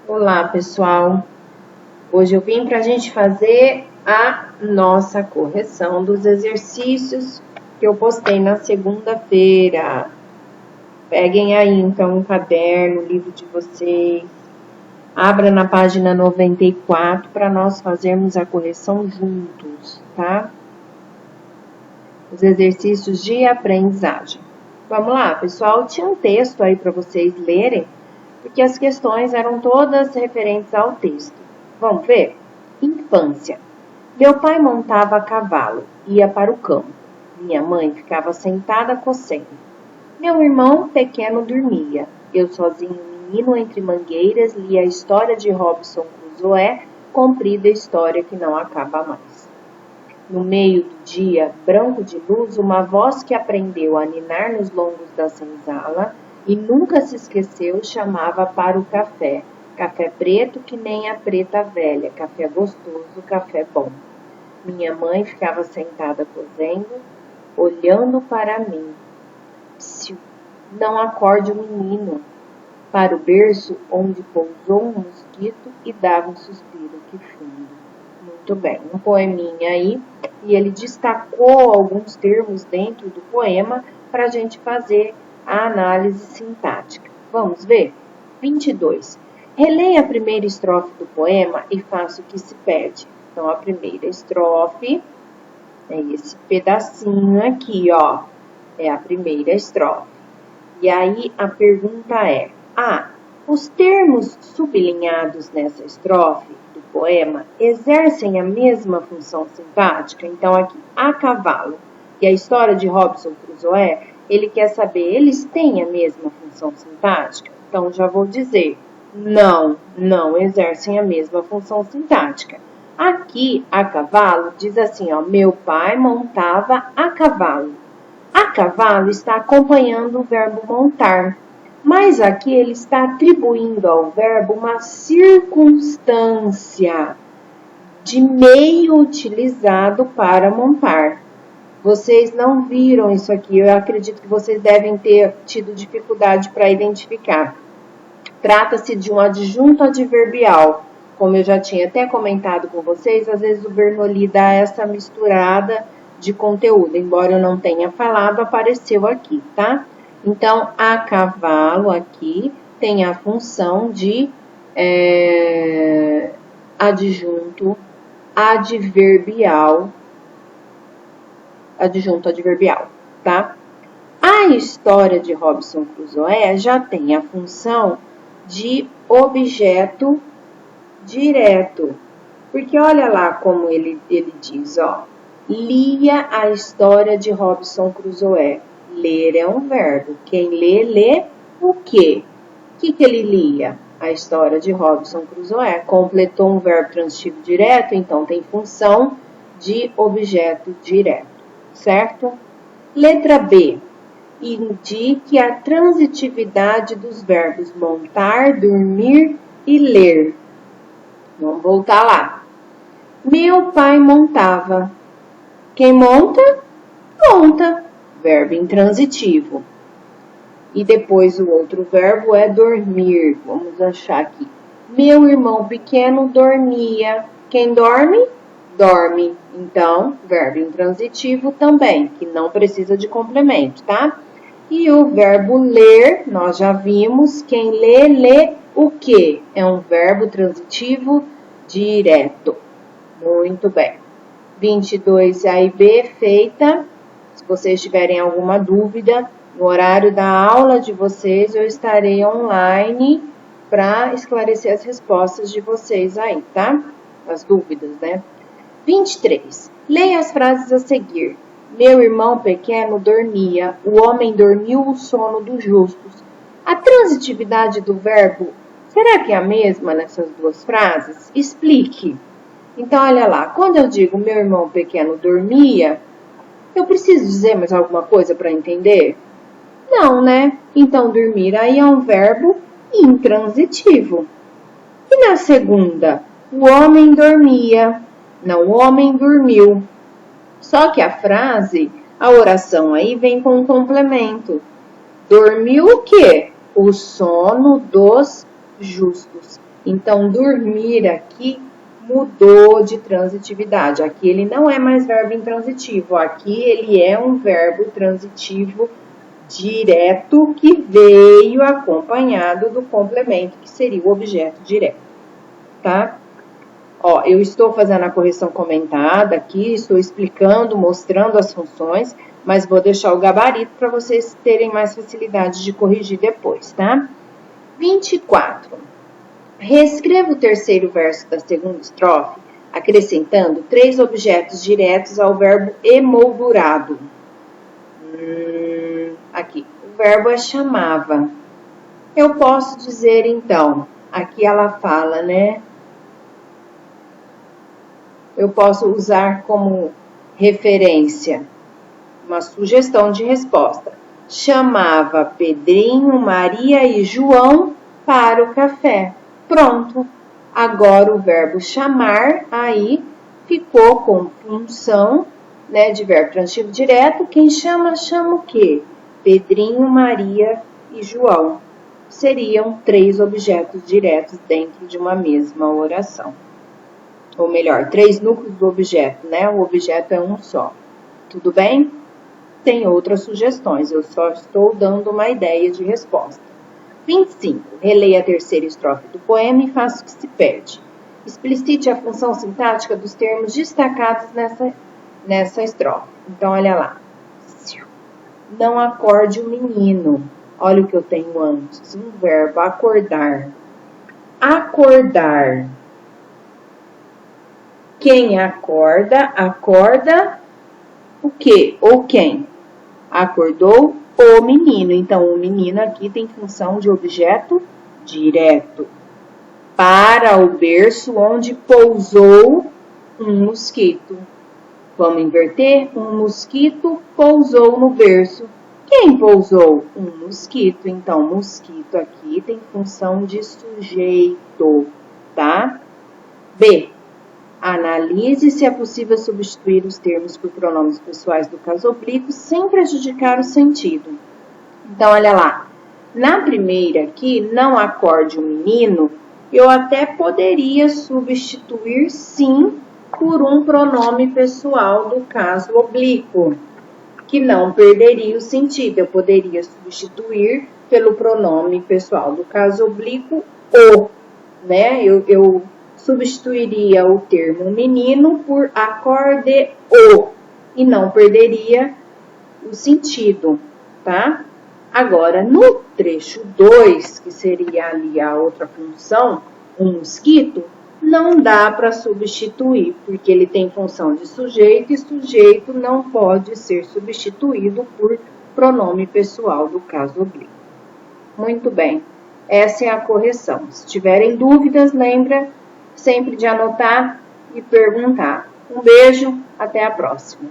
Olá, pessoal! Hoje eu vim para a gente fazer a nossa correção dos exercícios que eu postei na segunda-feira. Peguem aí, então, um caderno, o livro de vocês. Abra na página 94 para nós fazermos a correção juntos, tá? Os exercícios de aprendizagem. Vamos lá, pessoal? Tinha um texto aí para vocês lerem, porque as questões eram todas referentes ao texto. Vamos ver? Infância. Meu pai montava a cavalo, ia para o campo. Minha mãe ficava sentada cocendo. Meu irmão pequeno dormia. Eu sozinho, menino entre mangueiras, lia a história de Robinson Crusoe, comprida história que não acaba mais. No meio do dia, branco de luz, uma voz que aprendeu a ninar nos lombos da senzala e nunca se esqueceu chamava para o café. Café preto que nem a preta velha, café gostoso, café bom. Minha mãe ficava sentada cozendo, olhando para mim. Psiu, não acorde o menino. Para o berço onde pousou um mosquito e dava um suspiro que fundo. Muito bem, um poeminha aí, e ele destacou alguns termos dentro do poema para a gente fazer a análise sintática. Vamos ver? 22. Releia a primeira estrofe do poema e faça o que se pede. Então, a primeira estrofe é esse pedacinho aqui, ó. É a primeira estrofe. E aí, a pergunta é: os termos sublinhados nessa estrofe do poema exercem a mesma função sintática? Então, aqui, a cavalo e a história de Robinson Crusoe, ele quer saber, eles têm a mesma função sintática? Então, já vou dizer, não exercem a mesma função sintática. Aqui, a cavalo, diz assim, ó, meu pai montava a cavalo. A cavalo está acompanhando o verbo montar, mas aqui ele está atribuindo ao verbo uma circunstância de meio utilizado para montar. Vocês não viram isso aqui, eu acredito que vocês devem ter tido dificuldade para identificar. Trata-se de um adjunto adverbial. Como eu já tinha até comentado com vocês, às vezes o Bernoulli dá essa misturada de conteúdo. Embora eu não tenha falado, apareceu aqui, tá? Então, a cavalo aqui tem a função de adjunto adverbial, tá? A história de Robinson Crusoe já tem a função de objeto direto. Porque olha lá como ele diz, ó. Lia a história de Robinson Crusoe. Ler é um verbo. Quem lê o quê? O que ele lia? A história de Robinson Crusoe. Completou um verbo transitivo direto, então tem função de objeto direto, certo? Letra B. Indique a transitividade dos verbos montar, dormir e ler. Vamos voltar lá. Meu pai montava. Quem monta? Monta. Verbo intransitivo. E depois o outro verbo é dormir. Vamos achar aqui. Meu irmão pequeno dormia. Quem dorme? Dorme. Então, verbo intransitivo também, que não precisa de complemento, tá? E o verbo ler, nós já vimos. Quem lê o quê? É um verbo transitivo direto. Muito bem. 22 A e B feita. Se vocês tiverem alguma dúvida, no horário da aula de vocês, eu estarei online para esclarecer as respostas de vocês aí, tá? As dúvidas, né? 23. Leia as frases a seguir. Meu irmão pequeno dormia, o homem dormiu o sono dos justos. A transitividade do verbo, será que é a mesma nessas duas frases? Explique. Então, olha lá, quando eu digo meu irmão pequeno dormia, eu preciso dizer mais alguma coisa para entender? Não, né? Então, dormir aí é um verbo intransitivo. E na segunda, o homem dormia. Não, o homem dormiu. Só que a frase, a oração aí vem com um complemento. Dormiu o quê? O sono dos justos. Então, dormir aqui mudou de transitividade. Aqui ele não é mais verbo intransitivo. Aqui ele é um verbo transitivo direto que veio acompanhado do complemento, que seria o objeto direto, tá? Ó, eu estou fazendo a correção comentada aqui, estou explicando, mostrando as funções, mas vou deixar o gabarito para vocês terem mais facilidade de corrigir depois, tá? 24. Reescreva o terceiro verso da segunda estrofe, acrescentando 3 objetos diretos ao verbo emoldurado. Aqui, o verbo é chamava. Eu posso dizer, então, aqui ela fala, né? Eu posso usar como referência uma sugestão de resposta. Chamava Pedrinho, Maria e João para o café. Pronto. Agora o verbo chamar aí ficou com função, né, de verbo transitivo direto. Quem chama, chama o quê? Pedrinho, Maria e João. Seriam 3 objetos diretos dentro de uma mesma oração. Ou melhor, 3 núcleos do objeto, né? O objeto é um só. Tudo bem? Tem outras sugestões, eu só estou dando uma ideia de resposta. 25. Releia a terceira estrofe do poema e faça o que se pede. Explicite a função sintática dos termos destacados nessa estrofe. Então, olha lá. Não acorde o menino. Olha o que eu tenho antes. Um verbo, acordar. Acordar. Quem acorda, acorda o quê? Ou quem? Acordou o menino. Então, o menino aqui tem função de objeto direto. Para o berço onde pousou um mosquito. Vamos inverter? Um mosquito pousou no berço. Quem pousou? Um mosquito. Então, mosquito aqui tem função de sujeito, tá? B. Analise se é possível substituir os termos por pronomes pessoais do caso oblíquo sem prejudicar o sentido. Então, olha lá. Na primeira aqui, não acorde o menino, eu até poderia substituir sim por um pronome pessoal do caso oblíquo, que não perderia o sentido. Eu poderia substituir pelo pronome pessoal do caso oblíquo o, né? Eu substituiria o termo menino por acorde o e não perderia o sentido, tá? Agora, no trecho 2, que seria ali a outra função, um mosquito, não dá para substituir, porque ele tem função de sujeito e sujeito não pode ser substituído por pronome pessoal do caso oblíquo. Muito bem, essa é a correção. Se tiverem dúvidas, lembra sempre de anotar e perguntar. Um beijo, até a próxima.